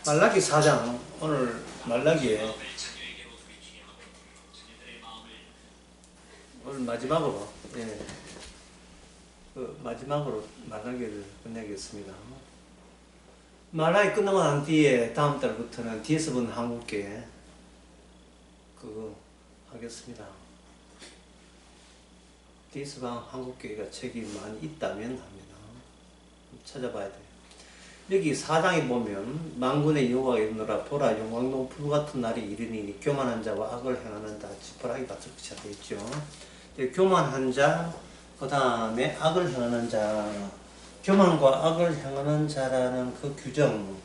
말라기 4장, 오늘 말라기에 오늘 마지막으로, 마지막으로 말라기를 끝내겠습니다. 말라기 끝나고 난 뒤에 다음 달부터는 뒤에서 본 한국계 그거 하겠습니다. 뒤에서 본 한국계가 책이 많이 있다면 합니다. 찾아봐야 돼요. 여기 4장에 보면 만군의 여호와가 이르노라 보라 용광로 불 같은 날이 이르니 교만한 자와 악을 행하는 자 지푸라기 같이 되어 있죠. 교만한 자, 그 다음에 악을 행하는 자, 교만과 악을 행하는 자라는 그 규정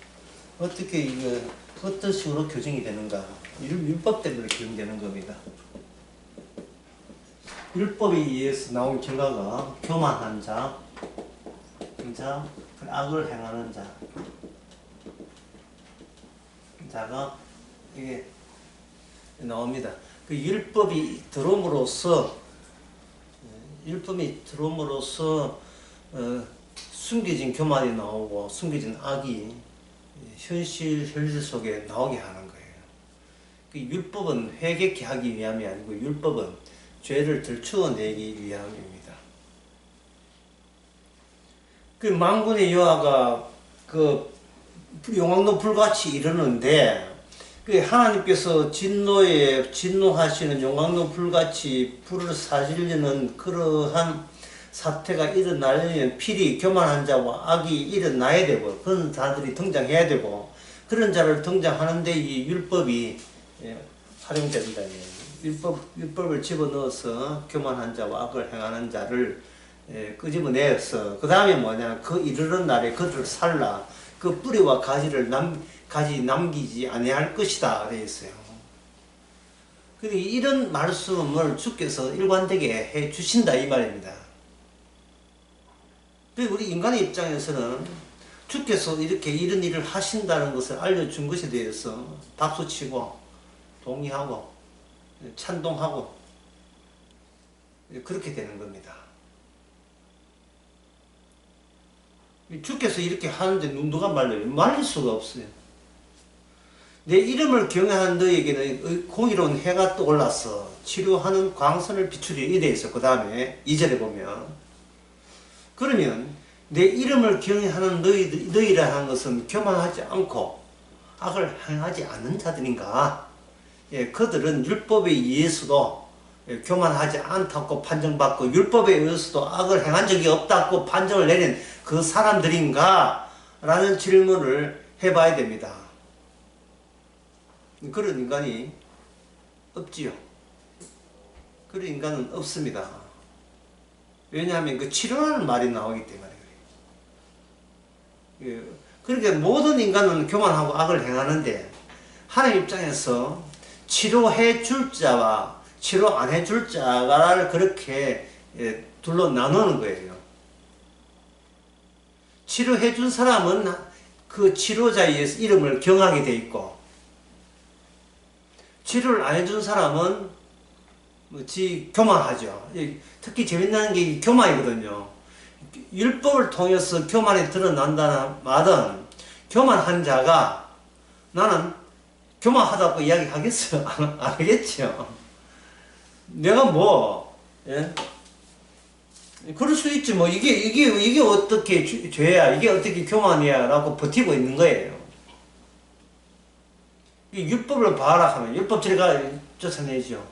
어떻게 이거 어떤 식으로 규정이 되는가? 율법 때문에 규정되는 겁니다. 율법에 의해서 나온 결과가 교만한 자, 악을 행하는 자가 이게 나옵니다. 그 율법이 들어옴으로써 숨겨진 교만이 나오고 숨겨진 악이 현실 속에 나오게 하는 거예요. 그 율법은 회개케 하기 위함이 아니고 율법은 죄를 들추어내기 위함입니다. 그 만군의 여호와가 그 용광로 불같이 이르는데 그 하나님께서 진노하시는 용광로 불같이 불을 사시려는 그러한 사태가 일어나려면 필히 교만한 자와 악이 일어나야 되고 그런 자들이 등장해야 되고 그런 자를 등장하는데 이 율법이 활용된다. 율법을 집어넣어서 교만한 자와 악을 행하는 자를 끄집어내서 그 다음에 뭐냐 그 이르는 날에 그들을 살라 그 뿌리와 가지 남기지 아니할 것이다 그래 있어요. 근데 이런 말씀을 주께서 일관되게 해 주신다 이 말입니다. 우리 인간의 입장에서는 주께서 이렇게 이런 일을 하신다는 것을 알려준 것에 대해서 박수치고 동의하고 찬동하고 그렇게 되는 겁니다. 주께서 이렇게 하는데 누가 말려요? 말릴 수가 없어요. 내 이름을 경외하는 너에게는 공의로운 해가 떠올랐어. 치료하는 광선을 비추리 이래 있어. 그 다음에 2절에 보면 그러면 내 이름을 경외하는 너희라 하는 것은 교만하지 않고 악을 행하지 않는 자들인가? 그들은 율법에 의해서도 교만하지 않다고 판정받고 율법에 의해서도 악을 행한 적이 없다고 판정을 내린 그 사람들인가? 라는 질문을 해봐야 됩니다. 그런 인간이 없지요. 그런 인간은 없습니다. 왜냐하면 그 치료라는 말이 나오기 때문에 그래요. 그러니까 모든 인간은 교만하고 악을 행하는데 하나님 입장에서 치료해 줄 자와 치료 안 해줄 자를 그렇게 둘로 나누는 거예요. 치료해 준 사람은 그 치료자에 의해서 이름을 경하게 돼 있고 치료를 안 해준 사람은 교만하죠. 특히 재밌는 게 교만이거든요. 율법을 통해서 교만이 드러난다는 말은 교만한 자가 나는 교만하다고 이야기하겠어요? 안 하겠죠. 내가 그럴 수 있지, 이게 어떻게 죄야, 이게 어떻게 교만이야, 라고 버티고 있는 거예요. 율법을 봐라 하면, 율법주의가 쫓아내죠.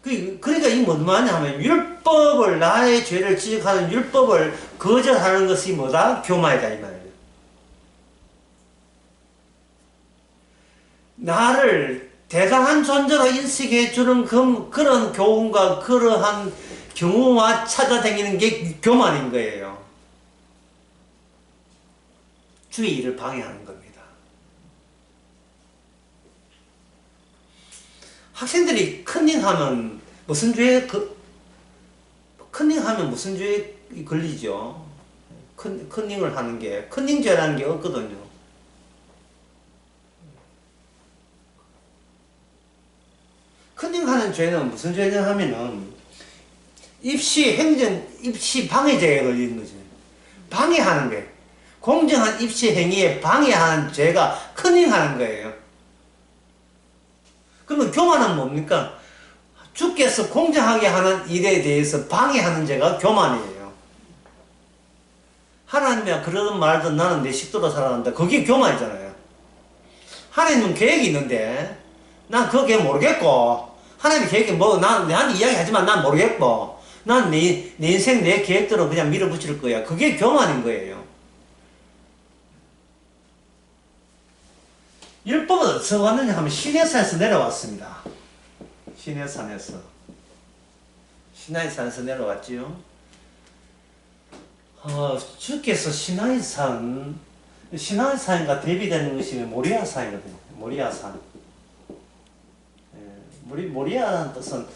그러니까 이 뭔 말이냐 하면, 나의 죄를 지적하는 율법을 거절하는 것이 뭐다? 교만이다, 이 말이에요. 나를 대단한 존재로 인식해주는 그런 교훈과 그러한 경우와 찾아다니는 게 교만인 거예요. 주의 일을 방해하는 겁니다. 학생들이 컨닝하면 무슨 죄에 걸리죠? 컨닝을 하는 게 컨닝죄라는 게 없거든요. 컨닝하는 죄는 무슨 죄냐 하면은 입시 방해죄에 걸리는 거죠. 방해하는 게 공정한 입시 행위에 방해하는 죄가 커닝하는 거예요. 그러면 교만은 뭡니까? 주께서 공정하게 하는 일에 대해서 방해하는 죄가 교만이에요. 하나님이야 그러든 말든 나는 내 식도로 살아간다. 그게 교만이잖아요. 하나님은 계획이 있는데 난 그 계획 모르겠고, 하나님의 계획이 뭐 나한테 이야기하지만 난 모르겠고, 난 내 인생 내 계획대로 그냥 밀어붙일 거야. 그게 교만인 거예요. 율법은 어디서 왔느냐 하면 시내산에서 내려왔습니다. 시내산에서. 시내산에서 내려왔지요. 주께서 시내산과 대비되는 것이 모리아산이거든요. 모리아산. 모리아라는 뜻은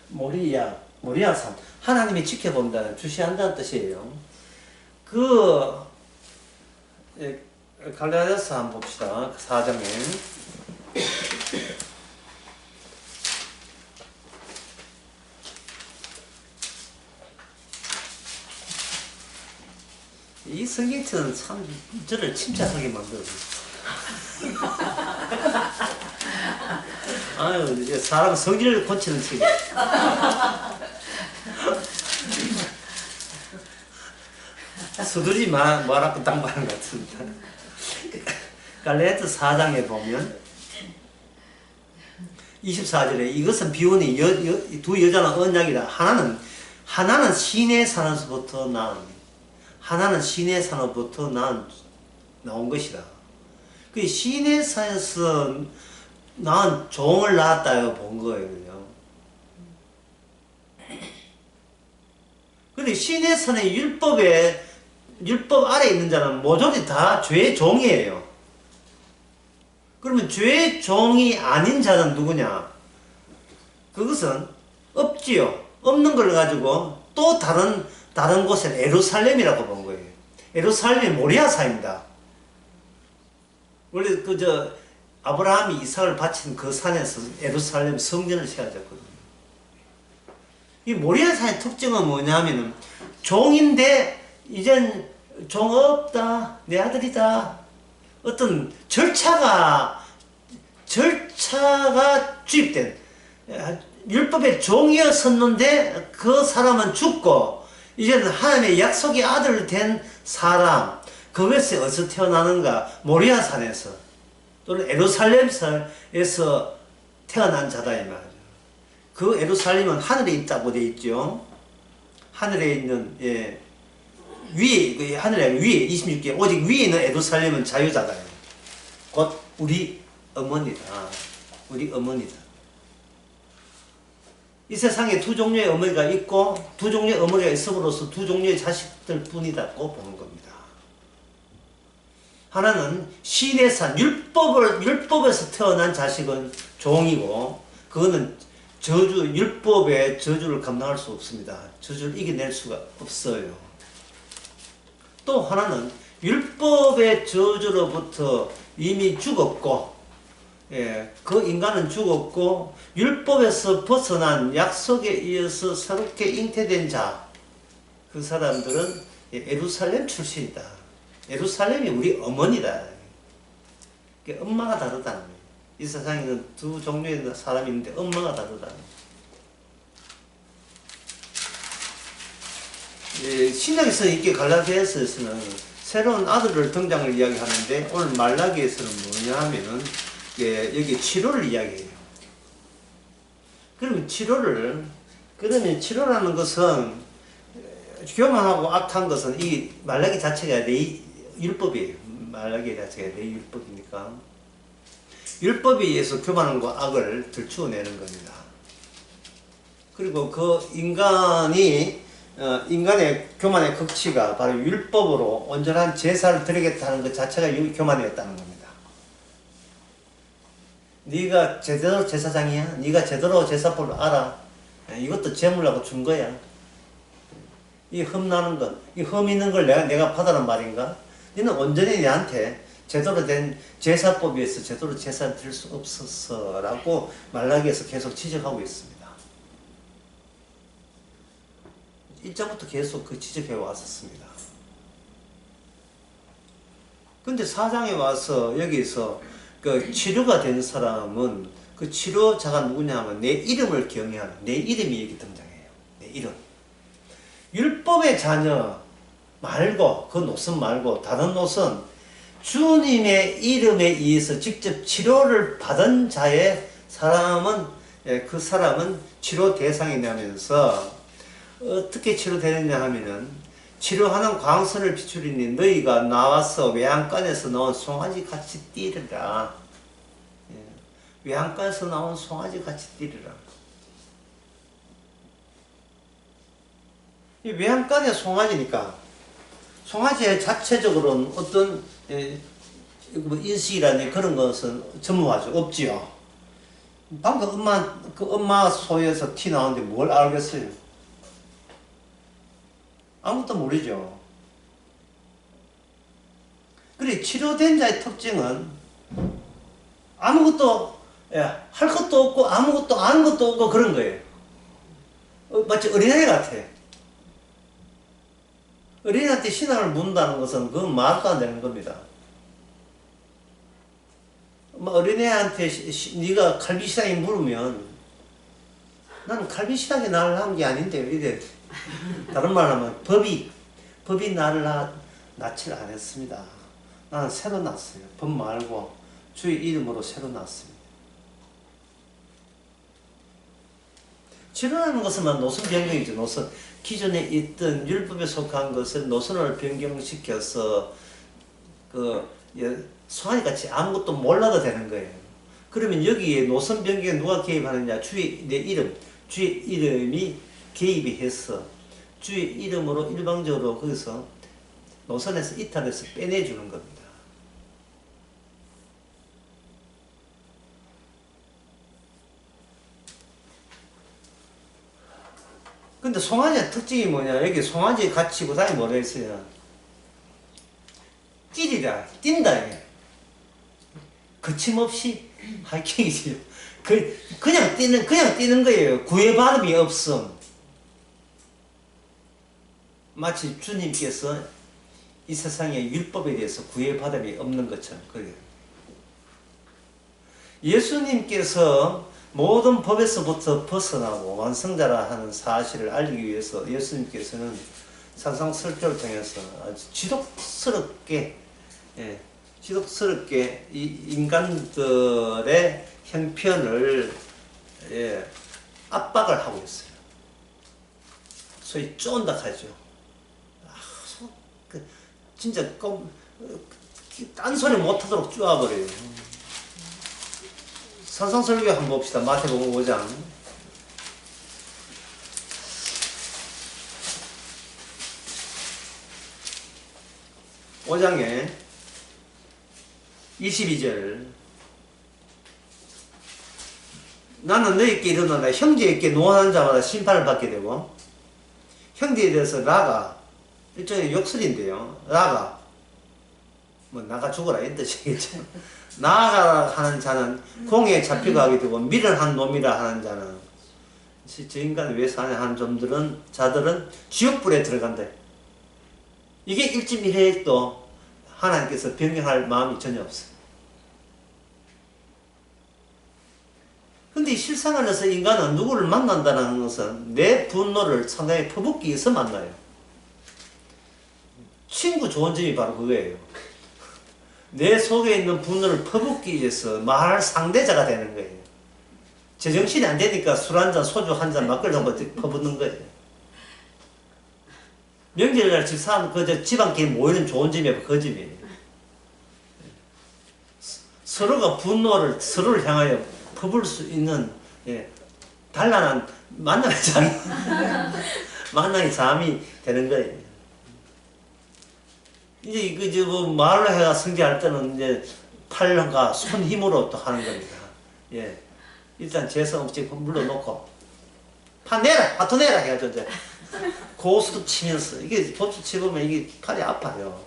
모리아산. 하나님이 지켜본다는, 주시한다는 뜻이에요. 갈라디아서 한번 봅시다. 4장에. 이 성경책은 참 저를 침착하게 만들어요. 아유, 사람 성질을 고치는 책이에요. 서두르지 말라고 당부하는 것 같습니다. 갈라디아서 4장에 보면 24절에 이것은 비유니 두 여자는 언약이다. 하나는 시내 산에서부터 나온 것이다. 그 시내 산에서 낳은 종을 낳았다 본 거예요. 근데 시내 산의 율법 아래 있는 자는 모조리 다 죄의 종이에요. 그러면 죄의 종이 아닌 자는 누구냐? 그것은 없지요. 없는 걸 가지고 또 다른 곳에 예루살렘이라고 본 거예요. 예루살렘이 모리아산입니다. 원래 아브라함이 이삭을 바친 그 산에서 예루살렘 성전을 세워졌거든요. 이 모리아산의 특징은 뭐냐면은 종인데 이젠 종 없다, 내 아들이다. 어떤 절차가 주입된, 율법의 종이었었는데 그 사람은 죽고 이제는 하나님의 약속의 아들 된 사람, 그것이 어디서 태어나는가? 모리아산에서 또는 예루살렘에서 태어난 자다 이 말이죠. 그 예루살렘은 하늘에 있다고 되어 있죠. 하늘에 있는, 하늘에 위에 26개, 오직 위에 있는 예루살렘은 자유자다. 곧 우리 어머니다. 이 세상에 두 종류의 어머니가 있고 두 종류의 어머니가 있음으로써 두 종류의 자식들 뿐이다고 보는 겁니다. 하나는 시내산 율법에서 태어난 자식은 종이고, 그거는 율법의 저주를 감당할 수 없습니다. 저주를 이겨낼 수가 없어요. 또 하나는 율법의 저주로부터 이미 죽었고, 그 인간은 죽었고 율법에서 벗어난 약속에 의해서 새롭게 잉태된 자, 그 사람들은 예루살렘 출신이다. 예루살렘이 우리 어머니다. 엄마가 다르다는 거예요. 이 세상에는 두 종류의 사람이 있는데 엄마가 다르다는 거예요. 신약에서 이게 갈라디아서에서는 새로운 아들을 등장을 이야기하는데, 오늘 말라기에서는 뭐냐 하면은 여기 치료를 이야기해요. 그러면 치료라는 것은, 교만하고 악한 것은 이 말라기 자체가 율법이에요. 말라기 자체가 내 율법이니까. 율법에 의해서 교만과 악을 들추어내는 겁니다. 그리고 그 인간의 교만의 극치가 바로 율법으로 온전한 제사를 드리겠다는 것 자체가 교만이었다는 겁니다. 네가 제대로 제사장이야? 네가 제대로 제사법을 알아? 이것도 제물라고 준 거야. 이 흠나는 것, 이 흠 있는 걸 내가 받아란 말인가? 너는 온전히 내한테 제대로 된 제사법에 의해서 제대로 제사를 드릴 수 없었어 라고 말라기에서 계속 지적하고 있습니다. 1장부터 계속 그 지적해 왔었습니다. 근데 사장에 와서 여기서 그 치료가 된 사람은 그 치료자가 누구냐 하면 내 이름을 경외하는 내 이름이 여기 등장해요. 내 이름. 율법의 자녀 말고 그 노선 말고 다른 노선 주님의 이름에 의해서 직접 치료를 받은 자의 사람은 그 사람은 치료 대상이 되면서 어떻게 치료되느냐 하면은 치료하는 광선을 비추리니 너희가 나와서 외양간에서 나온 송아지 같이 뛰리라. 외양간에서 나온 송아지 같이 뛰리라. 이 외양간의 송아지니까 송아지 자체적으로는 어떤 인식이라든지 그런 것은 전무하죠. 없지요. 방금 엄마 소에서 티 나오는데 뭘 알겠어요? 아무것도 모르죠. 그래, 치료된 자의 특징은 아무것도, 할 것도 없고 아무것도 아는 것도 없고 그런 거예요. 마치 어린아이 같아. 어린이한테 신앙을 묻는다는 것은 그건 말도 안 되는 겁니다. 어린애한테 네가 갈비신앙이 물으면 나는 갈비신앙이 나를 한 게 아닌데 이래. 다른 말로 하면 법이 나를 낳지를 않았습니다. 나는 새로 낳았어요. 법 말고 주의 이름으로 새로 낳았습니다. 치료라는 것은 노선 변경이죠. 노선. 기존에 있던 율법에 속한 것을 노선을 변경시켜서 송아지 같이 아무것도 몰라도 되는 거예요. 그러면 여기에 노선 변경에 누가 개입하느냐? 내 이름, 주의 이름이 개입이 해서 주의 이름으로 일방적으로 거기서 노선에서 이탈해서 빼내주는 겁니다. 근데 송아지의 특징이 뭐냐? 여기 송아지 같이 구상이 뭐라 했어요? 찌리라, 뛴다. 거침없이 하이킹이지. 그냥 뛰는 거예요. 구애받음이 없음. 마치 주님께서 이 세상의 율법에 대해서 구애받음이 없는 것처럼 그래요. 예수님께서 모든 법에서부터 벗어나고 완성자라 하는 사실을 알리기 위해서 예수님께서는 산상설교를 통해서 아주 지독스럽게 이 인간들의 형편을 압박을 하고 있어요. 소위 쫀다 하죠. 진짜 딴소리 못하도록 쪼아버려요. 산상설교 한번 봅시다. 마태복음 5장. 5장에 22절. 나는 너희에게 이르노라. 형제에게 노하는 자마다 심판을 받게 되고, 형제에 대해서 라가, 일종의 욕설인데요. 라가, 나가 죽어라 이 뜻이겠죠. 나아가라 하는 자는 공에 잡혀가게 되고 미련한 놈이라 하는 자는 저 인간이 왜 사냐 하는 자들은 지옥불에 들어간다. 이게 일찜일해도 하나님께서 변경할 마음이 전혀 없어요. 근데 이 실생활에서 인간은 누구를 만난다는 것은 내 분노를 상당히 퍼붓기 위해서 만나요. 친구 좋은 점이 바로 그거예요. 내 속에 있는 분노를 퍼붓기 위해서 말할 상대자가 되는 거예요. 제정신이 안 되니까 술 한잔, 소주 한잔, 막걸리 한번 퍼붓는 거예요. 명절날 집안끼리 모이는 좋은 점이 그 점이에요. 서로가 분노를 서로를 향하여 퍼부을 수 있는 단란한 만남의 잠이 되는 거예요. 이제 말로 해가 성질할 때는 이제 팔과 손 힘으로 또 하는 겁니다. 일단 재성 없이 물러놓고 화토 내라 해가지고 이제 고수도 치면서 이게 보수 치보면 이게 팔이 아파요.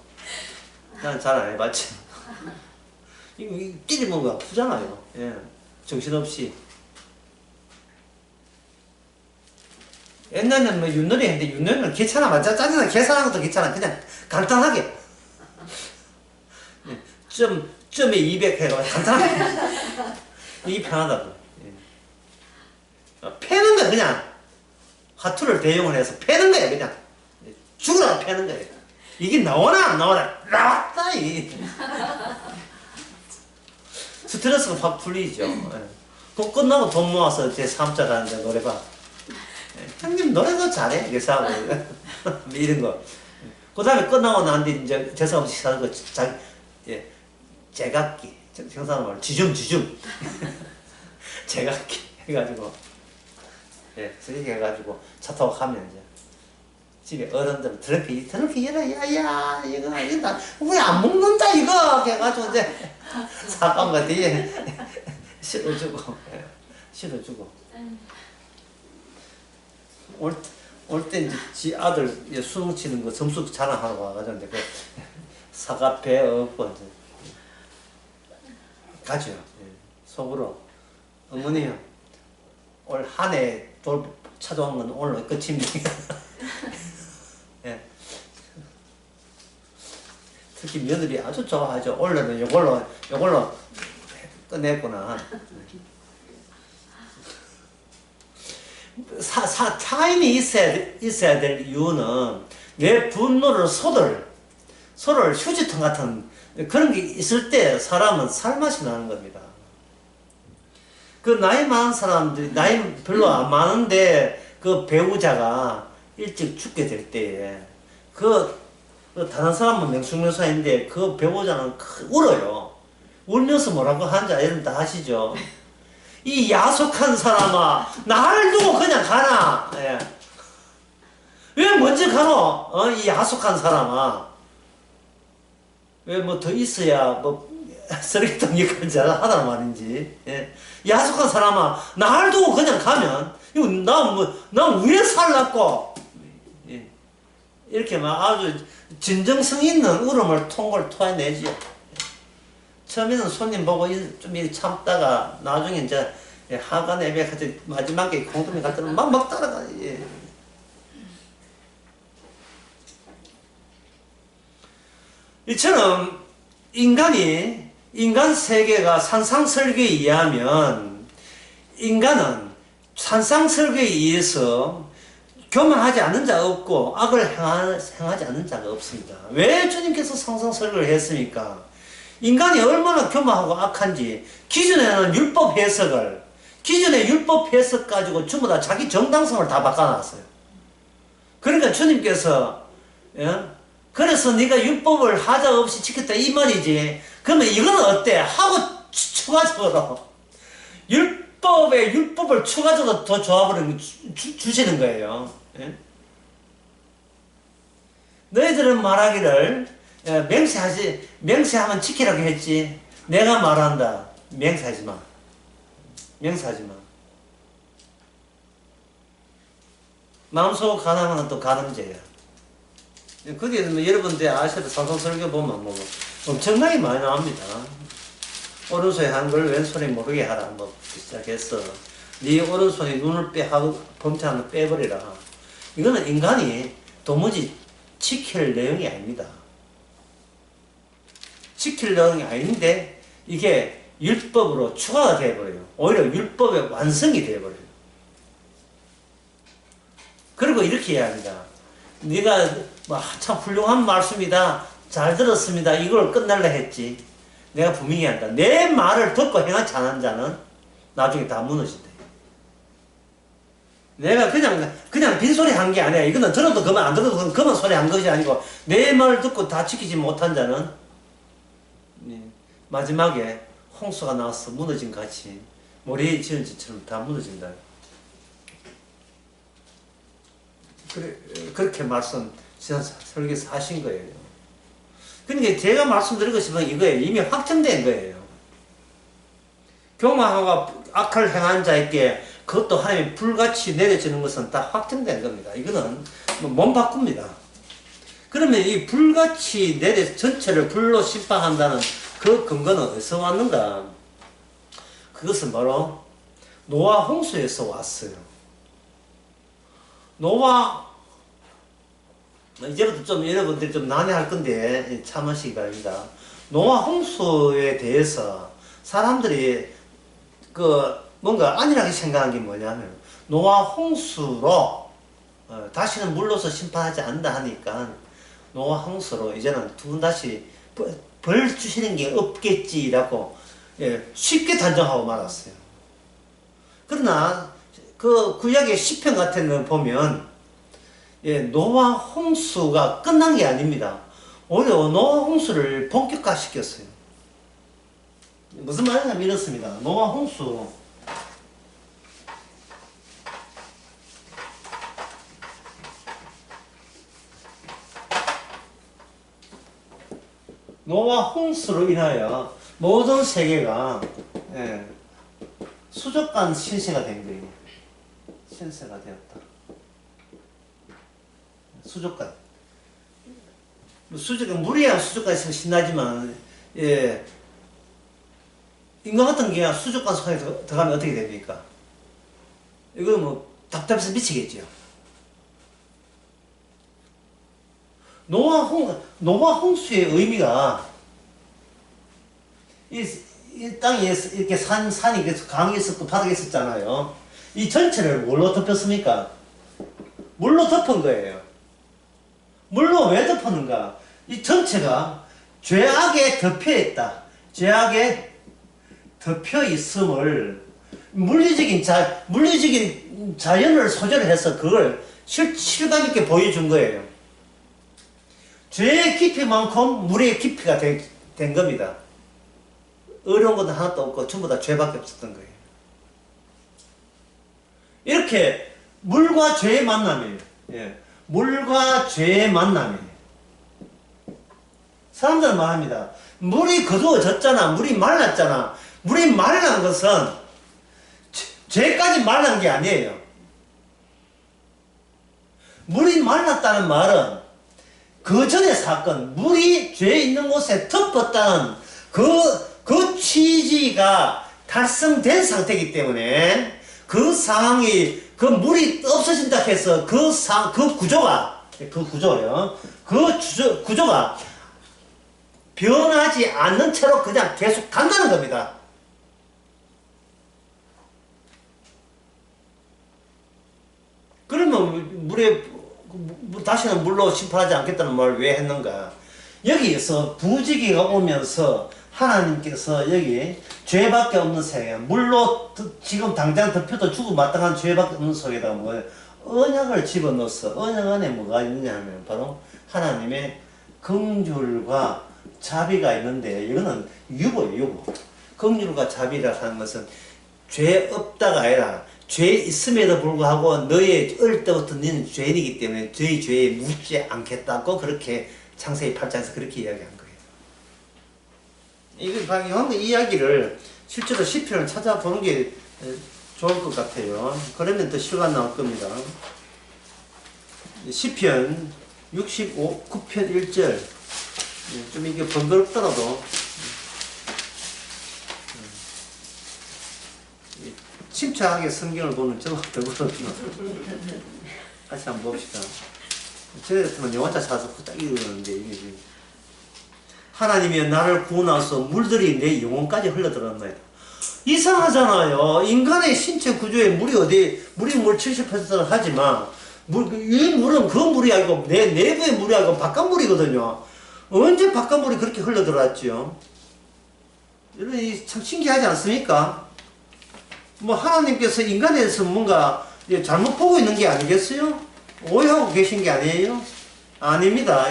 난 잘 안 해봤지. 이거 때리면 아프잖아요. 정신없이. 옛날에는 윷놀이 했는데 윷놀이는 괜찮아. 짜증나. 계산하는 것도 괜찮아. 그냥 간단하게. 점에 200 해가지고 간단하게. 이게 편하다고. 패는 거야, 그냥. 화투를 대용을 해서 패는 거야, 그냥. 죽으라고 패는 거야. 이게 나오나, 안 나오나, 나왔다, 이. 스트레스가 확 풀리죠. 그 끝나고 돈 모아서 제 3자 가는데 노래방. 형님 노래도 잘해. 그래서 하고. 이런 거. 그 다음에 끝나고 난 뒤 이제 재산 없이 사는 거, 예, 제각기. 경상도 지줌. 제각기. 해가지고. 예, 그렇게 해가지고 차 타고 가면 이제. 집에 어른들은 더럽게 이래, 야야, 이거 왜 안 먹는다, 이거! 해가지고 이제 사과가 뒤에 실어주고. 올 때 이제 지 아들 수능 치는 거 점수 자랑하러 와가지고 그 사과 배 얻고 이제 가죠. 속으로 어머니요 올 한 해 돌 찾아온 건 오늘 끝입니다. 예. 특히 며느리 아주 좋아하죠. 원래는 요걸로 끝냈구나. 타임이 있어야 될 이유는 내 분노를 소를 휴지통 같은 그런 게 있을 때 사람은 살맛이 나는 겁니다. 그 나이 많은 사람들이 나이 별로 안 많은데 그 배우자가 일찍 죽게 될 때에 그 다른 사람은 맹숭맹숭한데 그 배우자는 울어요. 울면서 뭐라고 하는지 여러분 다 아시죠? 이 야속한 사람아, 나를 두고 그냥 가나? 예. 왜 먼저 가노? 이 야속한 사람아. 왜 뭐 더 있어야 뭐 쓰레기통 역할을 잘 하단 말인지. 예. 야속한 사람아, 나를 두고 그냥 가면 이거 난 왜 살랐고? 예. 이렇게 막 아주 진정성 있는 울음을 통걸 토해내지요. 처음에는 손님 보고 좀 참다가 나중에 이제 하간 예배 같이 마지막에 공동회 갈 때는 막 따라가. 예. 이처럼 인간 세계가 산상설계에 의하면 인간은 산상설계에 의해서 교만하지 않는 자가 없고 악을 행하지 않는 자가 없습니다. 왜 주님께서 산상설계를 했습니까? 인간이 얼마나 교만하고 악한지 기존의 율법 해석 가지고 전부 다 자기 정당성을 다 바꿔놨어요. 그러니까 주님께서 그래서 네가 율법을 하자 없이 지켰다 이 말이지. 그러면 이건 어때? 하고 추가적으로 율법을 추가적으로 더 조합을 주시는 거예요. 너희들은 말하기를 맹세하면 지키라고 했지. 내가 말한다. 맹세하지 마. 마음속 가늠은 또 가늠죄야. 그게 뭐 여러분들 아셔도 산상설교 보면 뭐 엄청나게 많이 나옵니다. 오른손에 한 걸 왼손에 모르게 하라. 뭐 시작해서 네 오른손이 눈을 하고 범죄하는 빼버리라. 이거는 인간이 도무지 지킬 내용이 아닙니다. 지킬 내용이 아닌데 이게 율법으로 추가가 되어버려요. 오히려 율법의 완성이 되어버려요. 그리고 이렇게 해야 합니다. 네가 참 훌륭한 말씀이다. 잘 들었습니다. 이걸 끝날라 했지. 내가 분명히 한다. 내 말을 듣고 행하지 않은 자는 나중에 다 무너진다. 내가 그냥 빈소리 한 게 아니야. 이거는 들어도 그만 안 들어도 그만 소리 한 것이 아니고 내 말을 듣고 다 지키지 못한 자는 마지막에 홍수가 나와서 무너진 같이 모래에 지은 집처럼 다 무너진다. 그렇게 설계서 하신 거예요. 그러니까 제가 말씀드리고 싶은 이거예요. 이미 확정된 거예요. 교만하고 악을 행한 자에게 그것도 하나님이 불같이 내려지는 것은 다 확정된 겁니다. 이거는 몸 바꿉니다. 그러면 이 불같이 전체를 불로 심판한다는 그 근거는 어디서 왔는가? 그것은 바로 노아 홍수에서 왔어요. 이제부터 좀 여러분들이 좀 난해할 건데 참으시기 바랍니다. 노화 홍수에 대해서 사람들이 뭔가 안일하게 생각한 게 뭐냐면, 노화 홍수로 다시는 물로서 심판하지 않는다 하니까 노화 홍수로 이제는 두 분 다시 벌 주시는 게 없겠지라고 쉽게 단정하고 말았어요. 그러나 그 구약의 시편 같은 거 보면 노화 홍수가 끝난 게 아닙니다. 오히려 노화 홍수를 본격화시켰어요. 무슨 말이냐면 이렇습니다. 노화 홍수, 노화 홍수로 인하여 모든 세계가 수족관 신세가 된 거예요. 신세가 되었다. 수족관. 물이야 수족관에 있으면 신나지만, 인간 같은 게 수족관 속에 들어가면 어떻게 됩니까? 이거 뭐 답답해서 미치겠죠. 노화 홍수의 의미가 이 땅에 이렇게 산이 강이 있었고 바닥에 있었잖아요. 이 전체를 뭘로 덮였습니까? 물로 덮은 거예요. 물로 왜 덮었는가? 이 전체가 죄악에 덮여 있다. 죄악에 덮여 있음을 물리적인 자연을 소재로 해서 그걸 실감 있게 보여준 거예요. 죄의 깊이만큼 물의 깊이가 된 겁니다. 어려운 것은 하나도 없고 전부 다 죄밖에 없었던 거예요. 이렇게 물과 죄의 만남이에요. 물과 죄의 만남이에요. 사람들은 말합니다. 물이 거두어졌잖아. 물이 말랐잖아. 물이 말란 것은 죄까지 말란 게 아니에요. 물이 말랐다는 말은 그 전의 사건, 물이 죄 있는 곳에 덮었다는 그 취지가 달성된 상태이기 때문에 그 상황이, 그 물이 없어진다 해서 그 구조가 변하지 않는 채로 그냥 계속 간다는 겁니다. 그러면 다시는 물로 심판하지 않겠다는 말을 왜 했는가? 여기에서 부지기가 오면서 하나님께서 여기 죄밖에 없는 세계, 물로 지금 당장 덮여도 죽음 마땅한 죄밖에 없는 속에다가 언약을 집어넣어서, 언약 안에 뭐가 있느냐 하면 바로 하나님의 긍휼과 자비가 있는데, 이거는 유보예요, 유보. 긍휼과 자비라 하는 것은 죄 없다가 아니라 죄 있음에도 불구하고 너의 어릴 때부터 너는 죄인이기 때문에 너의 죄에 묻지 않겠다고 그렇게 창세기 8장에서 그렇게 이야기한 거예요. 이 이야기를 실제로 시편을 찾아보는 게 좋을 것 같아요. 그러면 더 시간 나올 겁니다. 시편 9편 1절. 좀 이게 번거롭더라도 침착하게 성경을 보는 저거 더거든요. 같이 한번 봅시다. 저 같으면 영화차 사서 후딱 읽었는데, 이게 하나님이 나를 구원하소 물들이 내 영혼까지 흘러들었나이다. 이상하잖아요. 인간의 신체 구조에 물이 물 70%는 하지만 이 물은 그 물이 아니고 내 내부의 물이 아니고 바깥 물이거든요. 언제 바깥 물이 그렇게 흘러들어왔죠? 여러분, 참 신기하지 않습니까? 하나님께서 인간에 대해서 뭔가 잘못 보고 있는 게 아니겠어요? 오해하고 계신 게 아니에요? 아닙니다.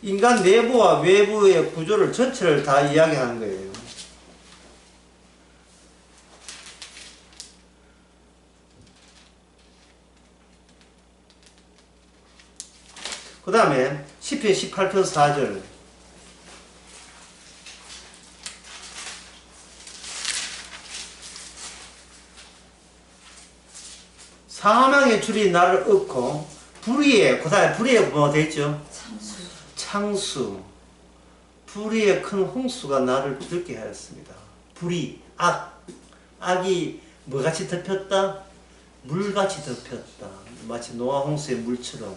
인간 내부와 외부의 구조를 전체를 다 이야기하는 거예요. 그 다음에 시편 18편 4절. 사망의 줄이 나를 얻고 불의의, 그 다음에 불의의 뭐가 되겠죠? 창수. 불의의 큰 홍수가 나를 들게 하였습니다. 불의, 악이 뭐같이 덮였다? 물같이 덮였다. 마치 노아 홍수의 물처럼.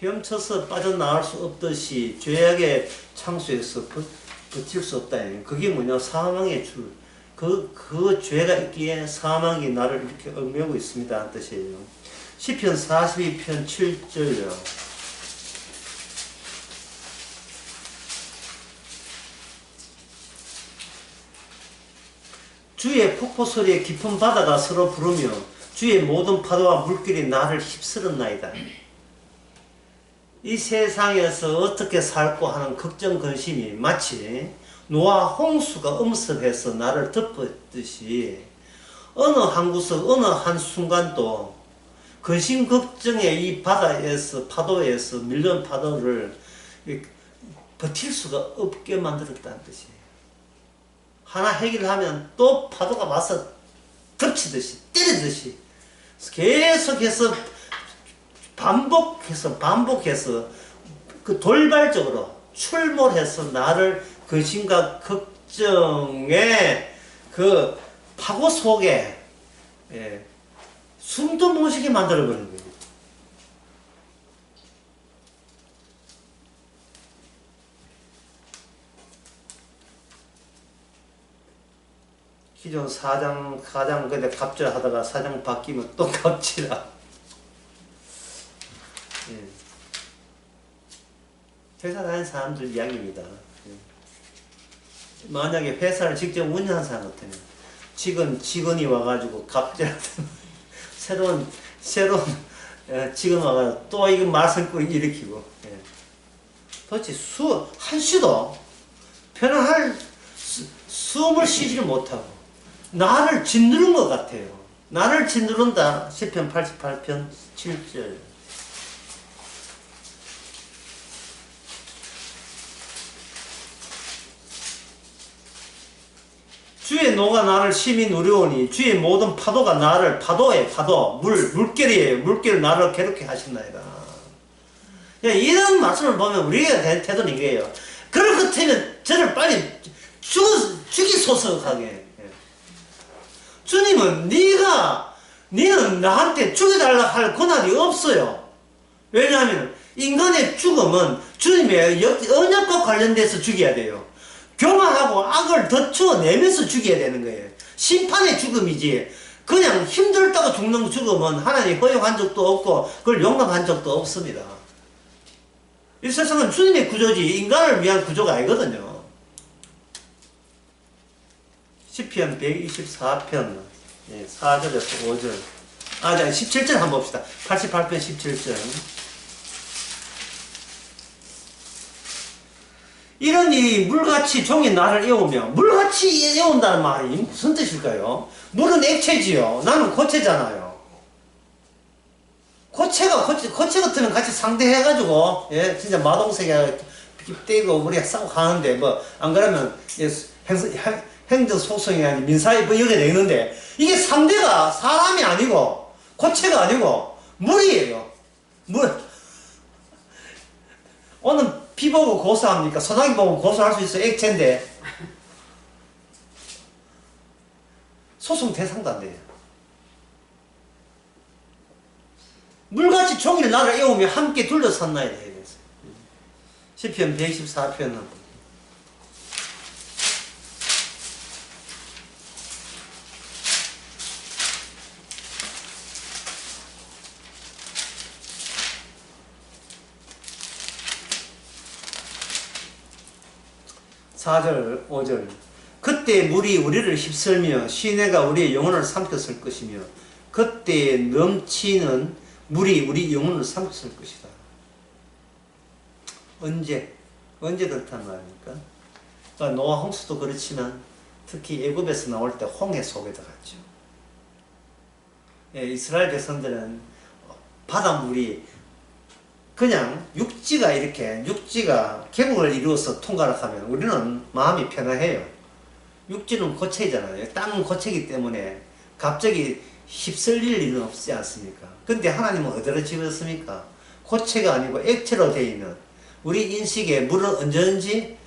헤엄쳐서 빠져나갈 수 없듯이 죄악의 창수에서 버틸 수 없다. 그게 뭐냐? 사망의 줄. 그 죄가 있기에 사망이 나를 이렇게 얽매고 있습니다. 하는 뜻이에요. 시편 42편 7절요. 주의 폭포 소리에 깊은 바다가 서로 부르며 주의 모든 파도와 물결이 나를 휩쓸었나이다. 이 세상에서 어떻게 살고 하는 걱정 근심이 마치 노아 홍수가 음습해서 나를 덮었듯이 어느 한 구석 어느 한 순간도 근심 걱정의 이 바다에서 파도에서 밀려온 파도를 버틸 수가 없게 만들었다는 뜻이에요. 하나 해결하면 또 파도가 와서 덮치듯이 때리듯이 계속해서 반복해서 그 돌발적으로 출몰해서 나를 근심과 걱정의 그 파고 속에 숨도 못 쉬게 만들어버린 거예요. 기존 사장 근데 갑질하다가 사장 바뀌면 또 갑질하. 회사 다니는 사람들 이야기입니다. 만약에 회사를 직접 운영하는 사람 같으면 직원이 와가지고 갑질하든 새로운 직원 와가지고 또 이거 말썽꾸리 일으키고 도대체 한시도 편안할 숨을 쉬지를 못하고 나를 짓누른 것 같아요. 나를 짓누른다. 시편 88편 7절. 주의 노가 나를 심히 누려오니 주의 모든 파도가 나를 물결이에요. 물결 나를 괴롭게 하신나이다. 이런 말씀을 보면 우리가 된 태도는 이거예요. 그럴 것 같으면 저를 빨리 죽이소서 하게. 주님은 니는 나한테 죽여달라 할 권한이 없어요. 왜냐하면 인간의 죽음은 주님의 언약과 관련돼서 죽여야 돼요. 교만하고 악을 더 추어내면서 죽여야 되는 거예요. 심판의 죽음이지 그냥 힘들다고 죽는 죽음은 하나님 허용한 적도 없고 그걸 용납한 적도 없습니다. 이 세상은 주님의 구조지 인간을 위한 구조가 아니거든요. 시편 124편 4절에서 5절 17절 한번 봅시다. 88편 17절. 이러니 물같이 종이 나를 에우며 물같이 에운다는 말이 무슨 뜻일까요? 물은 액체지요. 나는 고체잖아요. 고체 같으면 같이 상대해가지고 진짜 마동석이 떼고 우리가 싸우고 하는데 뭐 안 그러면 행정 소송이 아닌 민사에 뭐 이렇게 되는데 이게 상대가 사람이 아니고 고체가 아니고 물이에요. 물. 오늘 피 보고 고소합니까? 소나기 보고 고소할 수 있어. 액체인데 소송 대상도 안 돼요. 물같이 종일 나를 에우며 함께 둘러쌌나이다. 시편 124편은 4절 5절. 그때 물이 우리를 휩쓸며 시내가 우리의 영혼을 삼켰을 것이며 그때 넘치는 물이 우리 영혼을 삼켰을 것이다. 언제 그렇단 말입니까? 그러니까 노아 홍수도 그렇지만 특히 애굽에서 나올 때 홍해 속에 들어갔죠. 이스라엘 백성들은 바닷물이 그냥 육지가 계곡을 이루어서 통과를 하면 우리는 마음이 편안해요. 육지는 고체잖아요. 땅은 고체이기 때문에 갑자기 휩쓸릴 일은 없지 않습니까? 근데 하나님은 어디로 지었습니까? 고체가 아니고 액체로 되어 있는 우리 인식에 물은 언제든지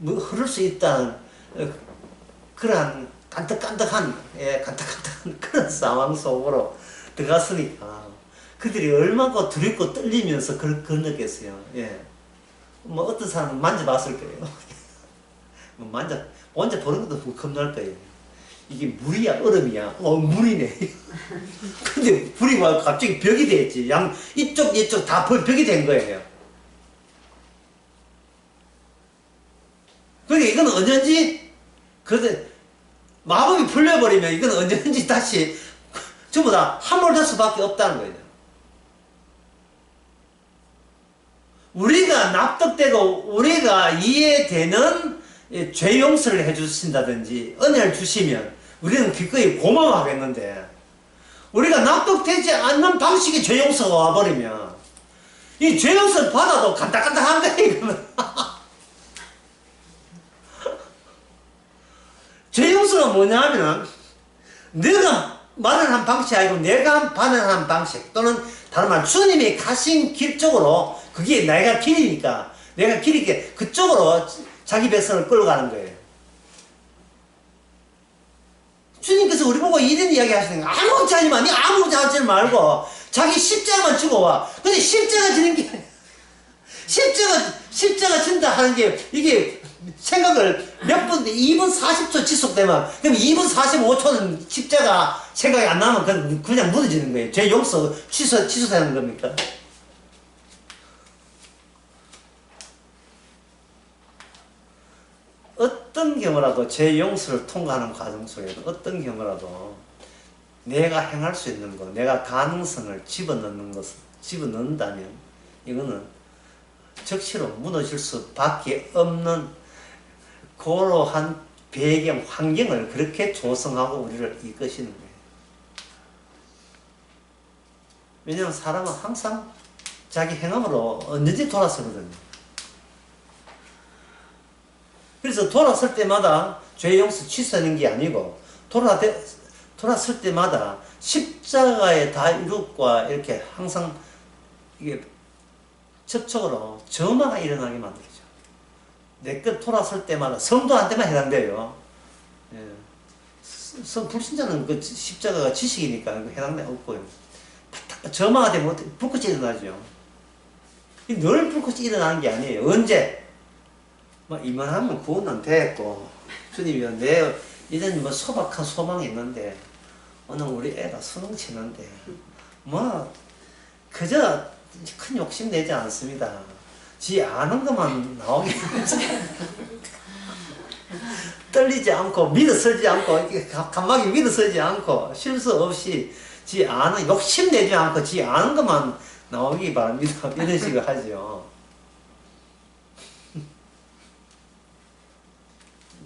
흐를 수 있다는 그러한 간떡간떡한 그런 상황 속으로 들어갔으니까 그들이 얼마나 두렵고 떨리면서 건너겠어요. 예. 뭐 어떤 사람은 만져봤을 거예요. 뭐 혼자 보는 것도 겁날 거예요. 이게 물이야 얼음이야? 물이네. 근데 불이 와 갑자기 벽이 됐지. 이쪽 다 벽이 된 거예요. 그러니까 이건 언제인지 그런데 마법이 풀려버리면 이건 언제든지 다시 전부 다 함몰될 수밖에 없다는 거예요. 우리가 납득되고 우리가 이해되는 죄 용서를 해주신다든지 은혜를 주시면 우리는 기꺼이 고마워하겠는데 우리가 납득되지 않는 방식의 죄 용서가 와버리면 이 죄 용서를 받아도 간당간당한 거예요. 이거는. 죄 용서가 뭐냐면 내가 마련한 방식이 아니고 내가 마련한 방식 또는 다른 말 주님이 가신 길 쪽으로 그게 내가 길이니까 내가 길이게 그쪽으로 자기 백성을 끌어가는 거예요. 주님께서 우리 보고 이런 이야기 하시는 거예요. 아무것도 하지 마. 니 아무것도 하지 말고 자기 십자가만 지고 와. 근데 십자가 지는 게 십자가 진다 하는 게 이게 생각을 몇 분, 2분 40초 지속되면 그럼 2분 45초는 십자가 생각이 안 나면 그냥 무너지는 거예요. 죄 용서 취소되는 겁니까? 어떤 경우라도 죄 용서를 통과하는 과정 속에서 어떤 경우라도 내가 행할 수 있는 것, 내가 가능성을 집어넣는다면 이거는 적시로 무너질 수밖에 없는 그러한 배경, 환경을 그렇게 조성하고 우리를 이끄시는 거예요. 왜냐하면 사람은 항상 자기 행함으로 언제든지 돌아서거든요. 그래서 돌아설 때마다 죄 용서 취소하는 게 아니고 돌아설 때마다 십자가의 다 이룩과 이렇게 항상 이게 접촉으로 점화가 일어나게 만들죠. 내 것 돌아설 때마다 성도한테만 해당돼요. 예. 불신자는 그 십자가가 지식이니까 해당돼 없고요. 점화가 되면 불꽃이 일어나죠. 늘 불꽃이 일어나는 게 아니에요. 언제? 뭐 이만하면 구원은 됐고 주님이 내 이런 뭐 소박한 소망이 있는데 오늘 우리 애가 수능 치는데 뭐 그저 큰 욕심 내지 않습니다. 지 아는 것만 나오게 떨리지 않고 믿어서지 않고 간막이 믿어서지 않고 실수 없이 지 아는 욕심 내지 않고 지 아는 것만 나오기 바랍니다. 이런 식으로 하죠.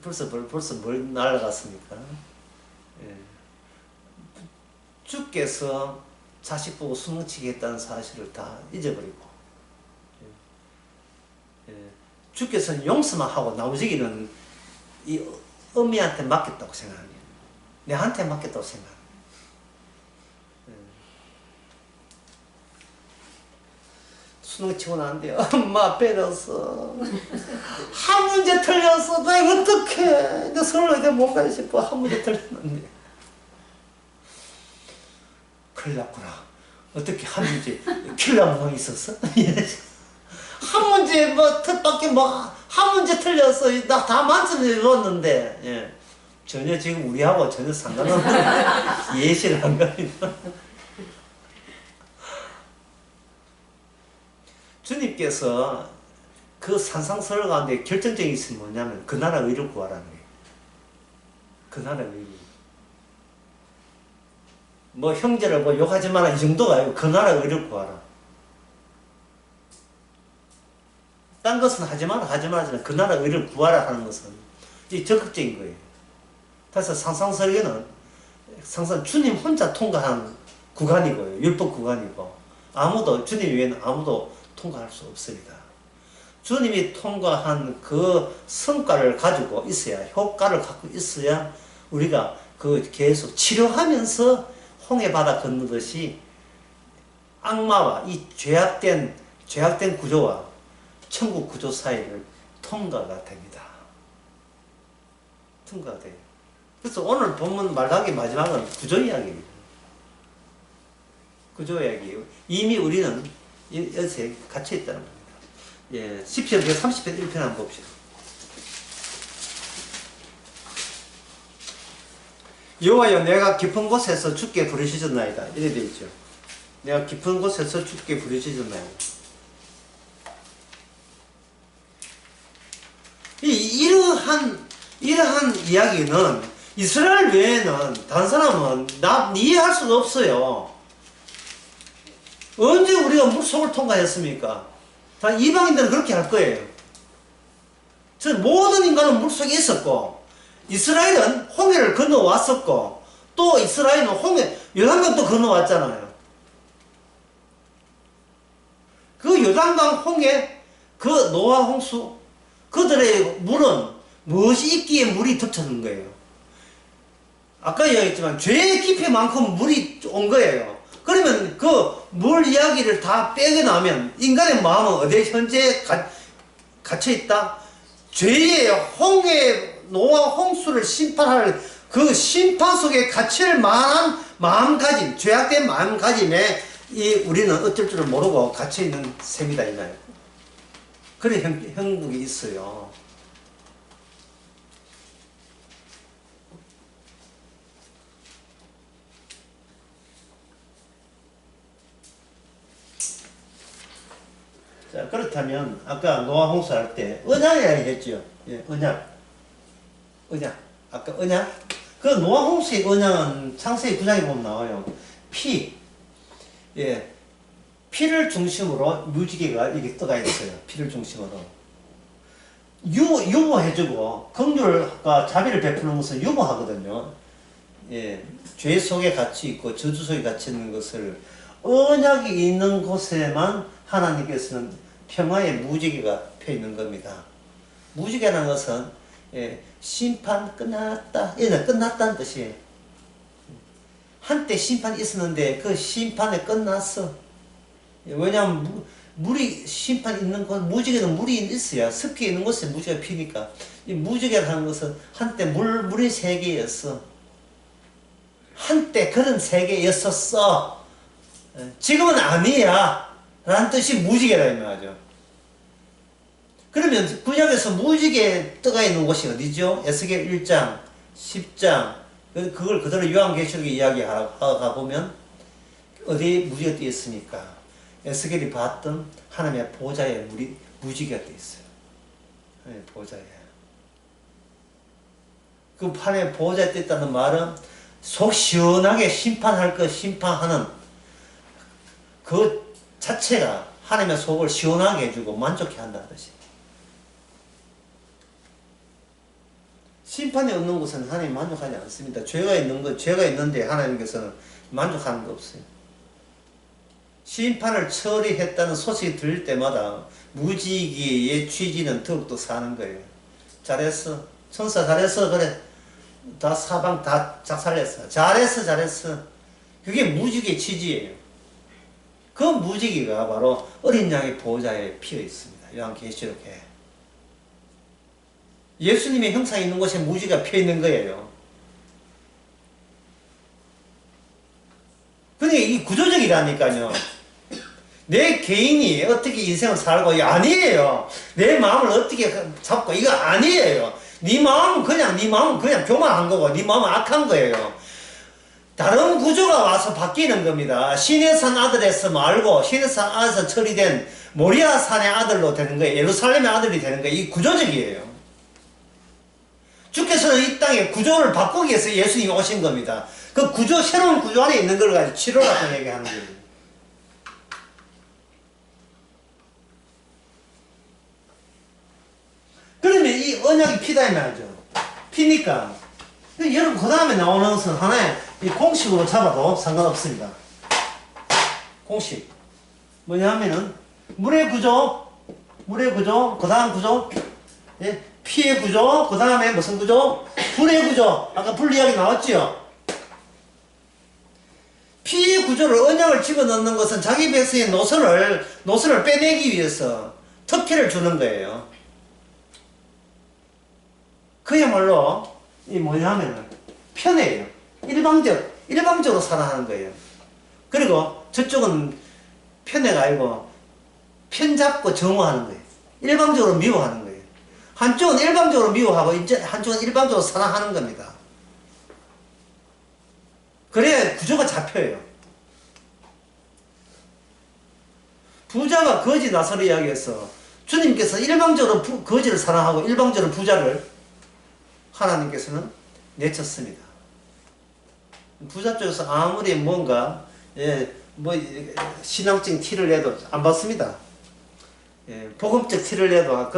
벌써 뭘 날아갔습니까? 예. 주께서 자식 보고 수능치게 했다는 사실을 다 잊어버리고 예. 주께서는 용서만 하고 나머지는 이 어미한테 맡겼다고 생각해요. 내한테 맡겼다고 생각해요. 예. 수능 치고 나는데 엄마 빼렸어. 한 문제 틀렸어. 나 어떡해. 나 서울대 못 가고 싶어. 한 문제 틀렸는데. 큰일 났구나. 어떻게 한 문제 킬러 모양이 있었어? 한 문제 뭐 뜻밖의 한 문제 틀렸어. 나 다 만점을 줬는데 예. 전혀 지금 우리하고 전혀 상관없는 예시를 한 겁니다. 주님께서 그 산상설 가운데 결정적인 것이 뭐냐면 그 나라 의를 구하라는 거예요. 그 나라 의를. 뭐 형제를 뭐 욕하지 마라 이 정도가 아니고 그 나라 의를 구하라. 딴 것은 하지 마라 그 나라 의를 구하라 하는 것은 이 적극적인 거예요. 그래서 상상설계는 상상 주님 혼자 통과한 구간이고요. 율법 구간이고 아무도 주님 외에는 아무도 통과할 수 없습니다. 주님이 통과한 그 성과를 가지고 있어야 효과를 갖고 있어야 우리가 그 계속 치료하면서 홍해 바다 건너듯이 악마와 이 죄악된 구조와 천국 구조 사이를 통과가 됩니다. 통과가 돼요. 그래서 오늘 본문 말하기 마지막은 구조 이야기입니다. 구조 이야기예요. 이미 우리는 여기에 갇혀 있다는 겁니다. 예, 10편 30편 1편 한번 봅시다. 여호와여 내가 깊은 곳에서 주께 부르짖었나이다. 이래 되어 있죠. 내가 깊은 곳에서 주께 부르짖었나이다. 이러한 이야기는 이스라엘 외에는 다른 사람은 이해할 수가 없어요. 언제 우리가 물속을 통과했습니까? 다 이방인들은 그렇게 할 거예요. 모든 인간은 물속에 있었고, 이스라엘은 홍해를 건너왔었고, 또 이스라엘은 요단강도 건너왔잖아요. 그 요단강 홍해, 그 노아 홍수, 그들의 물은 무엇이 있기에 물이 덮쳤는 거예요. 아까 이야기했지만 죄의 깊이만큼 물이 온 거예요. 그러면 그 물 이야기를 다 빼고 나면 인간의 마음은 어디에 현재 갇혀 있다? 죄의 홍해, 노아 홍수를 심판할 그 심판 속에 갇힐 만한 마음가짐, 죄악된 마음가짐에 우리는 어쩔 줄을 모르고 갇혀 있는 셈이다 이거예요. 그런 형국이 있어요. 자, 그렇다면 아까 노아 홍수할 때 언약 이야기했죠. 예, 언약. 아까 언약. 그 노아 홍수의 언약은 창세기 9장에 보면 나와요. 예, 피를 중심으로 무지개가 이렇게 떠가 있어요. 피를 중심으로. 유보해주고 긍휼과 자비를 베푸는 것은 유보하거든요. 예, 죄 속에 갇혀 있고 저주 속에 갇혀 있는 것을 언약이 있는 곳에만 하나님께서는 평화의 무지개가 펴 있는 겁니다. 무지개라는 것은 심판 끝났다, 얘는 끝났다는 뜻이에요. 한때 심판이 있었는데 그 심판이 끝났어. 왜냐하면 물이 심판 있는 곳, 무지개는 물이 있어야 습기 있는 곳에 무지개가 피니까. 이 무지개라는 것은 한때 물의 세계였어. 한때 그런 세계였었어. 지금은 아니야 라는 뜻이 무지개라 이 말이죠. 그러면 구약에서 무지개 떠가 있는 곳이 어디죠? 에스겔 1장, 10장 그걸 그대로 요한계시록에 이야기하다 보면 어디에 무지개가 떠 있습니까? 에스겔이 봤던 하나님의 보좌에 무지개가 떠 있어요. 하나님의 보좌에. 그 하나님의 보좌에 떠 있다는 말은 속 시원하게 심판할 것 심판하는 그 자체가 하나님의 속을 시원하게 해주고 만족해 한다는 뜻이에요. 심판이 없는 곳은 하나님 만족하지 않습니다. 죄가 있는데 하나님께서는 만족하는 거 없어요. 심판을 처리했다는 소식이 들릴 때마다 무지개의 취지는 더욱더 사는 거예요. 잘했어. 천사 잘했어. 그래. 다 사방 다 작살냈어. 잘했어. 그게 무지개의 취지예요. 그 무지개가 바로 어린 양의 보호자에 피어 있습니다. 요한계시록에. 예수님의 형상이 있는 곳에 무지개가 피어 있는 거예요. 근데 이 구조적이라니까요. 내 개인이 어떻게 인생을 살고, 이거 아니에요. 내 마음을 어떻게 잡고, 이거 아니에요. 네 마음은 그냥 교만한 거고, 네 마음은 악한 거예요. 다른 구조가 와서 바뀌는 겁니다. 시내산 아들에서 말고, 시내산 아들에서 처리된 모리아 산의 아들로 되는 거예요. 예루살렘의 아들이 되는 거예요. 이 구조적이에요. 주께서는 이 땅에 구조를 바꾸기 위해서 예수님이 오신 겁니다. 그 구조, 새로운 구조 안에 있는 걸 가지고 치료라고 얘기하는 거예요. 그러면 이 언약이 피다 이 말이죠. 피니까. 여러분, 그 다음에 나오는 것은 하나의 이 공식으로 잡아도 상관없습니다. 공식. 뭐냐 하면은, 물의 구조, 그 다음 구조, 예? 피의 구조, 그 다음에 무슨 구조? 불의 구조. 아까 불 이야기 나왔지요? 피의 구조를 언약을 집어넣는 것은 자기 백성의 노선을 빼내기 위해서 특혜를 주는 거예요. 그야말로, 이 뭐냐 하면은, 편해요. 일방적으로 살아가는 거예요. 그리고 저쪽은 편애가 아니고 편 잡고 정오하는 거예요. 일방적으로 미워하는 거예요. 한쪽은 일방적으로 미워하고 한쪽은 일방적으로 사랑하는 겁니다. 그래야 구조가 잡혀요. 부자가 거지 나서를 이야기해서 주님께서 일방적으로 거지를 사랑하고 일방적으로 부자를 하나님께서는 내쳤습니다. 부자 쪽에서 아무리 뭔가 신앙적인 티를 내도 안 받습니다. 복음적 티를 내도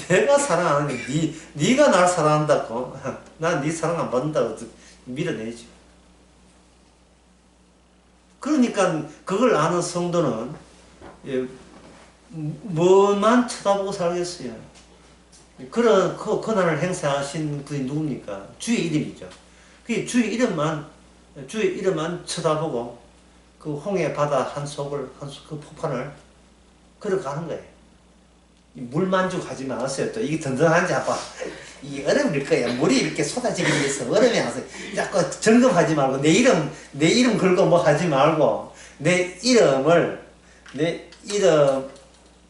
내가 사랑하는데 네가 날 사랑한다고 난 네 사랑 안 받는다고 밀어내죠. 그러니까 그걸 아는 성도는 뭐만 쳐다보고 살겠어요. 그런 권한을 행사하신 분이 누굽니까? 주의 이름이죠. 그 주의 이름만 쳐다보고 그 홍해 바다 그 폭판을 걸어가는 거예요. 물만족하지 마세요. 또 이게 든든한지 아빠 이 얼음일 거야. 물이 이렇게 쏟아지기 위해서 얼음이 와서 자꾸 점검하지 말고 내 이름 걸고 뭐 하지 말고 내 이름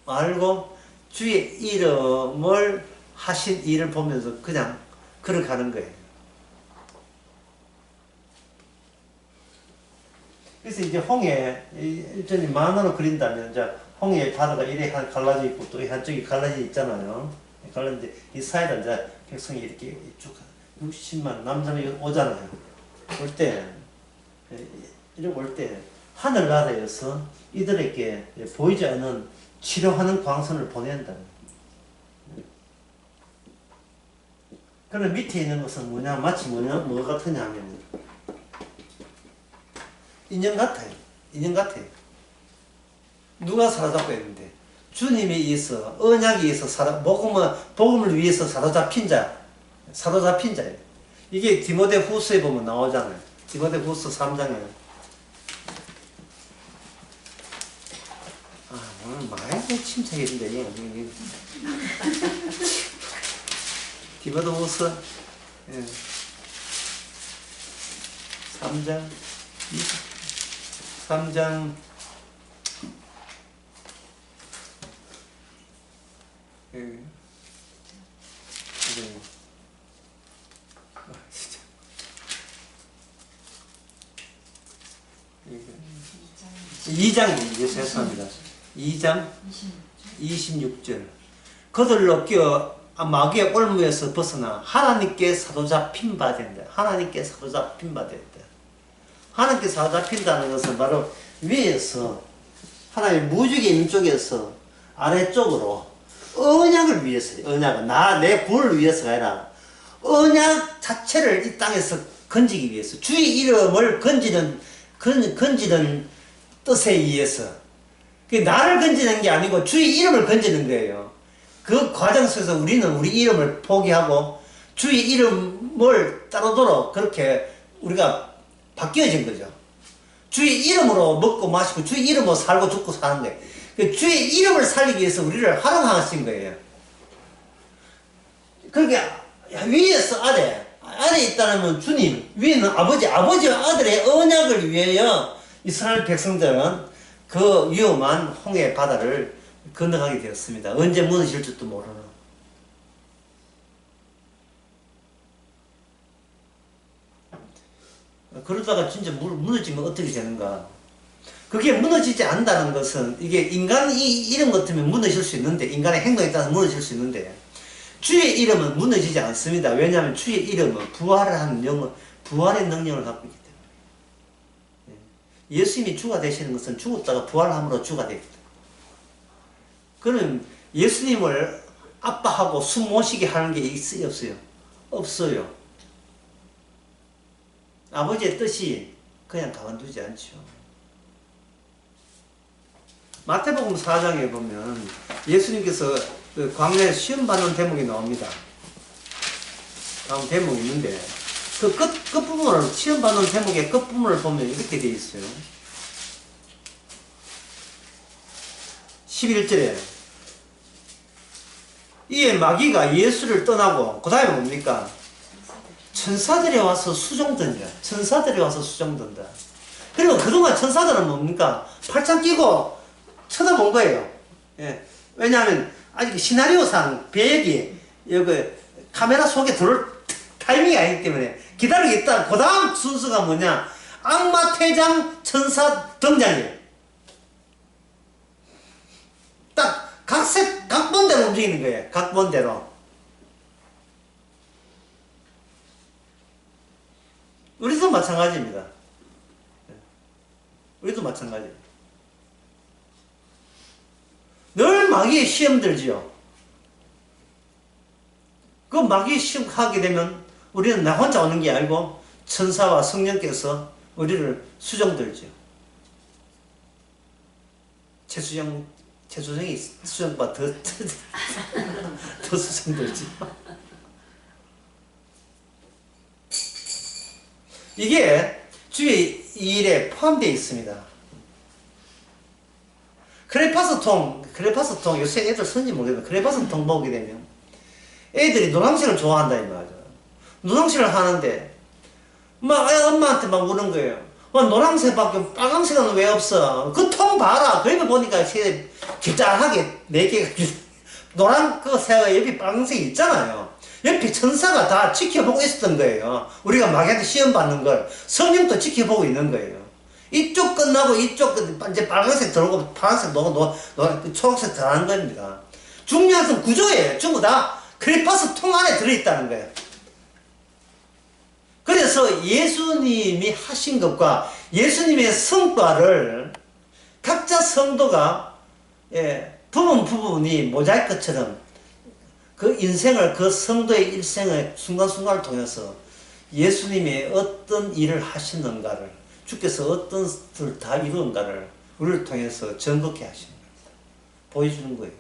말고 주의 이름을 하신 일을 보면서 그냥 걸어가는 거예요. 그래서 이제 홍해 일전에 만원을 그린다면 이제 홍해 바다가 이래 갈라져 있고 또 한쪽이 갈라져 있잖아요. 갈라져 이 사이다 이제 백성이 이렇게 쭉 60만 남자이 오잖아요. 올 때 이렇게 올 때 하늘나라에서 이들에게 보이지 않는 치료하는 광선을 보낸다. 그럼 밑에 있는 것은 뭐냐? 마치 뭐 같으냐 하면 인형 같아요. 인형 같아요. 누가 사로잡고 있는데 주님에 의해서 언약에 의해서 복음을 위해서 사로잡힌 자예요. 이게 디모데후서에 보면 나오잖아요. 디모데후서 3장에 오늘 많이 침착해진다. 디모데후서 3장 2장입니다. 죄송합니다. 2장 26절. 그들로 껴 마귀의 올무에서 벗어나 하나님께 사로잡힌 바 된다. 하나님께 사로잡힌 바 된다. 하나님께 사로잡힌다는 것은 바로 위에서 하나님의 무주의 힘 쪽에서 아래쪽으로 언약을 위해서, 언약은 내 구원을 위해서가 아니라 언약 자체를 이 땅에서 건지기 위해서 주의 이름을 건지는 뜻에 의해서 나를 건지는 게 아니고 주의 이름을 건지는 거예요. 그 과정 속에서 우리는 우리 이름을 포기하고 주의 이름을 따르도록 그렇게 우리가 바뀌어진 거죠. 주의 이름으로 먹고 마시고 주의 이름으로 살고 죽고 사는 거예요. 주의 이름을 살리기 위해서 우리를 활용하신 거예요. 그렇게 위에서 아래 있다면 주님, 위에는 아버지와 아들의 언약을 위하여 이스라엘 백성들은 그 위험한 홍해 바다를 건너가게 되었습니다. 언제 무너질 줄도 모르는. 그러다가 진짜 무너지면 어떻게 되는가? 그게 무너지지 않는다는 것은 이게 인간이 이름 같으면 무너질 수 있는데, 인간의 행동에 따라서 무너질 수 있는데 주의 이름은 무너지지 않습니다. 왜냐하면 주의 이름은 부활을 하는 부활의 능력을 갖고 있기 때문에. 예수님이 주가 되시는 것은 죽었다가 부활함으로 주가 되기 때문에. 그럼 예수님을 아빠하고 숨 모시게 하는 게 있어요, 없어요? 없어요. 아버지의 뜻이 그냥 가만두지 않죠. 마태복음 4장에 보면 예수님께서 그 광야에 시험 받는 대목이 나옵니다. 다음 대목이 있는데 그 끝부분을 시험 받는 대목의 끝부분을 보면 이렇게 되어 있어요. 11절에 이에 마귀가 예수를 떠나고 그 다음에 뭡니까? 천사들이 와서 수종든다. 천사들이 와서 수종든다. 그리고 그동안 천사들은 뭡니까? 팔짱 끼고 쳐다본 거예요. 예. 왜냐하면 아직 시나리오상 배역이 여기 카메라 속에 들어올 타이밍이 아니기 때문에 기다리고 있다. 그 다음 순서가 뭐냐? 악마 퇴장 천사 등장이에요. 딱 각본대로 움직이는 거예요. 각본대로. 우리도 마찬가지입니다. 우리도 마찬가지예요. 늘 마귀의 시험 들지요. 그 마귀의 시험 하게 되면 우리는 나 혼자 오는 게 아니고 천사와 성령께서 우리를 수정들지요. 최수정이 수정보다 더 수정들지. 이게 주의 2일에 포함되어 있습니다. 크레파스통 요새 애들 선지 모르겠는데 크레파스통 보게 되면 애들이 노란색을 좋아한다 이 말이죠. 노란색을 하는데 막 엄마한테 막 우는 거예요. 노란색밖에 빨간색은 왜 없어? 그 통 봐라. 그러면 보니까 길잘하게 4개가 노란 그 새가 옆에 빨간색이 있잖아요. 옆에 천사가 다 지켜보고 있었던 거예요. 우리가 마귀한테 시험 받는 걸 성령도 지켜보고 있는 거예요. 이쪽 끝나고 이쪽 이제 빨간색 들어오고 파란색 초록색 들어가는 겁니다. 중요한 건 구조예요. 전부 다 크레파스 통 안에 들어있다는 거예요. 그래서 예수님이 하신 것과 예수님의 성과를 각자 성도가 부분이 모자이크처럼 그 인생을, 그 성도의 일생의 순간순간을 통해서 예수님이 어떤 일을 하시는가를, 주께서 어떤 것을 다 이루는가를 우리를 통해서 정확히 하시는 겁니다. 보여주는 거예요.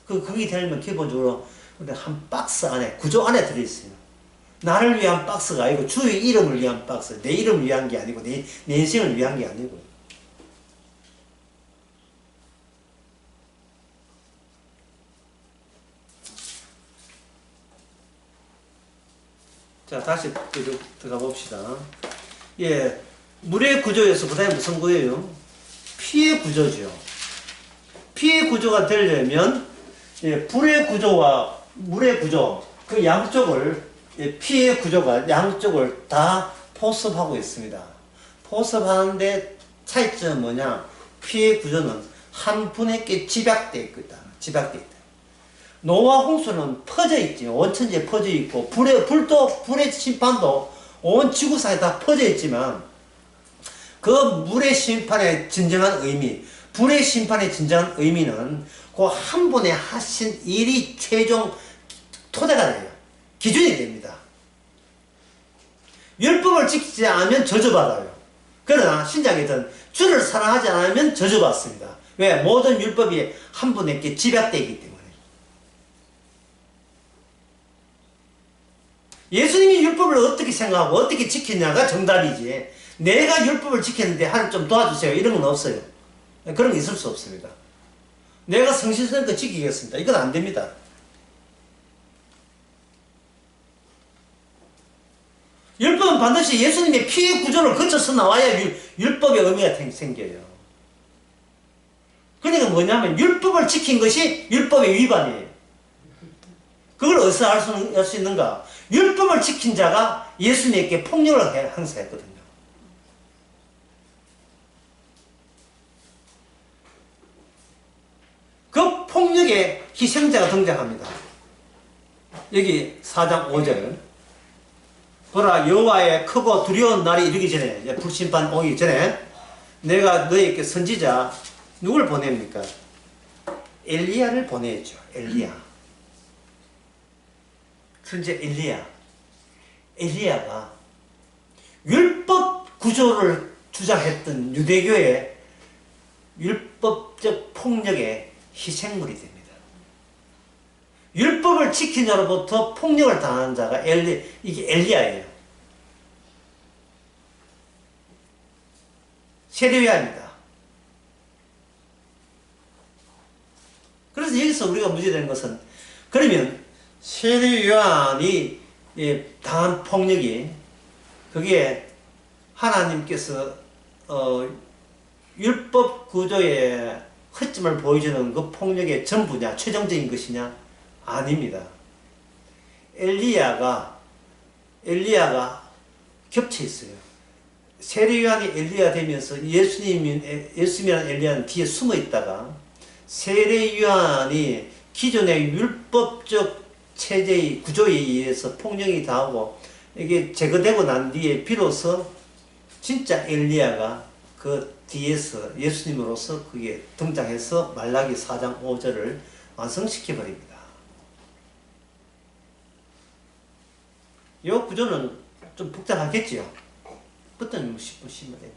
그게 되면 기본적으로 한 박스 안에, 구조 안에 들어있어요. 나를 위한 박스가 아니고 주의 이름을 위한 박스, 내 이름을 위한 게 아니고 내 인생을 위한 게 아니고. 자, 다시 들어가 봅시다. 예, 물의 구조에서 그 다음에 무슨 구조예요? 피의 구조죠. 피의 구조가 되려면 불의 구조와 물의 구조, 그 양쪽을, 피의 구조가 양쪽을 다 포섭하고 있습니다. 포섭하는데 차이점은 뭐냐? 피의 구조는 한 분에게 집약되어 있다. 집약되어 있다. 노와 홍수는 퍼져 있지. 온 천지에 퍼져 있고, 불의 심판도 온 지구상에 다 퍼져 있지만, 그 물의 심판의 진정한 의미, 불의 심판의 진정한 의미는 그 한 분의 하신 일이 최종 토대가 돼요. 기준이 됩니다. 율법을 지키지 않으면 저주받아요. 그러나 신약에는 주를 사랑하지 않으면 저주받습니다. 왜? 모든 율법이 한 분에게 집약되어 있기 때문에. 예수님이 율법을 어떻게 생각하고 어떻게 지켰냐가 정답이지, 내가 율법을 지켰는데 하나님 좀 도와주세요 이런 건 없어요. 그런 게 있을 수 없습니다. 내가 성실스럽게 지키겠습니다. 이건 안 됩니다. 율법은 반드시 예수님의 피의 구조를 거쳐서 나와야 율법의 의미가 생겨요. 그러니까 뭐냐면 율법을 지킨 것이 율법의 위반이에요. 그걸 어디서 알 수 있는가? 율법을 지킨 자가 예수님께 폭력을 행사했거든요. 그 폭력의 희생자가 등장합니다. 여기 4장 5절. 보라, 여호와의 크고 두려운 날이 이르기 전에, 불심판 오기 전에 내가 너에게 선지자 누굴 보냅니까? 엘리야를 보냈죠. 엘리야. 선지 엘리야가 율법 구조를 주장했던 유대교의 율법적 폭력의 희생물이 됩니다. 율법을 지킨 자로부터 폭력을 당하는 자가 이게 엘리야예요. 세례요한입니다. 그래서 여기서 우리가 문제되는 것은, 그러면 세례요한이 당한 폭력이, 그게 하나님께서 율법 구조의 허점을 보여주는 그 폭력의 전부냐, 최종적인 것이냐? 아닙니다. 엘리야가 겹쳐 있어요. 세례 요한이 엘리야 되면서 예수님이라는 엘리야는 뒤에 숨어 있다가 세례 요한이 기존의 율법적 체제의 구조에 의해서 폭력이 당하고 이게 제거되고 난 뒤에 비로소 진짜 엘리야가 그 뒤에서 예수님으로서 그게 등장해서 말라기 4장 5절을 완성시켜 버립니다. 이 구조는 좀 복잡하겠지요. 부터는 10분 쉬면 돼요.